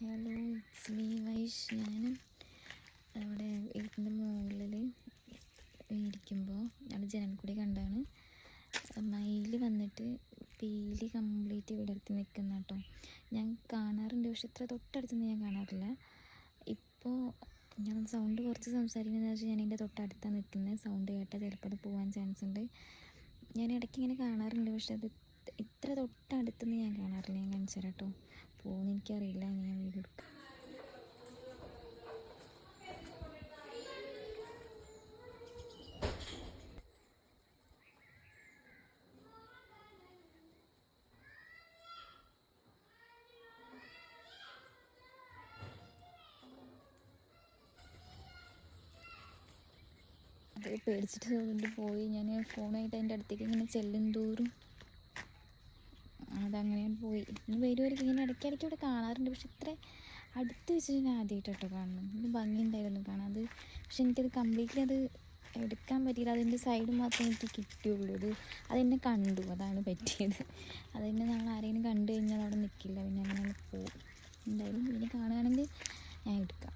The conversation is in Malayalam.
Hello, it's me വൈഷ്. ഞാൻ അവിടെ വീട്ടിൻ്റെ മുകളിൽ ഇരിക്കുമ്പോൾ അവിടെ ജനൽക്കൂടി കണ്ടാണ് മയിൽ വന്നിട്ട് പീലി കംപ്ലീറ്റ് വിടർത്തി നിൽക്കുന്ന കേട്ടോ. ഞാൻ കാണാറുണ്ട്, പക്ഷെ ഇത്ര തൊട്ടടുത്തൊന്നും ഞാൻ കാണാറില്ല. ഇപ്പോൾ ഞാൻ സൗണ്ട് കുറച്ച് സംസാരിക്കുന്നതെന്ന് വെച്ചാൽ ഞാൻ എൻ്റെ തൊട്ടടുത്താണ് നിൽക്കുന്നത്. സൗണ്ട് കേട്ടാൽ ചിലപ്പോൾ അത് പോകാൻ ചാൻസ് ഉണ്ട്. ഞാൻ ഇടയ്ക്ക് ഇങ്ങനെ കാണാറുണ്ട്, പക്ഷെ അത് ഇത്ര തൊട്ടടുത്തൊന്നും ഞാൻ കാണാറില്ല. ഞാൻ കാണിച്ചു തരാം കേട്ടോ. പോകുമെന്ന് എനിക്കറിയില്ല. ഞാൻ വീഡിയോ എടുക്കാം. അത് പേടിച്ചിട്ട് അതുകൊണ്ട് പോയി. ഞാൻ ഫോണായിട്ട് അതിൻ്റെ അടുത്തേക്ക് ഇങ്ങനെ ചെല്ലും തോറും അതങ്ങനെ പോയി. ഇനി വരുമായിരിക്കും. ഇങ്ങനെ ഇടയ്ക്കിടയ്ക്ക് ഇവിടെ കാണാറുണ്ട്, പക്ഷെ ഇത്ര അടുത്ത് വെച്ച് ഞാൻ ആദ്യമായിട്ട് കേട്ടോ കാണുന്നത്. ഇത് ഭംഗിയുണ്ടായിരുന്നു കാണാൻ അത്. പക്ഷെ എനിക്കത് കംപ്ലീറ്റ്ലി അത് എടുക്കാൻ പറ്റിയില്ല. അതിൻ്റെ സൈഡ് മാത്രമേ എനിക്ക് കിട്ടിയുള്ളൂ. അതെന്നെ കണ്ടു, അതാണ് പറ്റിയത്. അതെന്നെ നമ്മൾ ആരെങ്കിലും കണ്ടു കഴിഞ്ഞാൽ അവിടെ നിൽക്കില്ല, പിന്നെ അങ്ങനെ പോകും. എന്തായാലും ഇനി കാണുകയാണെങ്കിൽ ഞാൻ എടുക്കാം.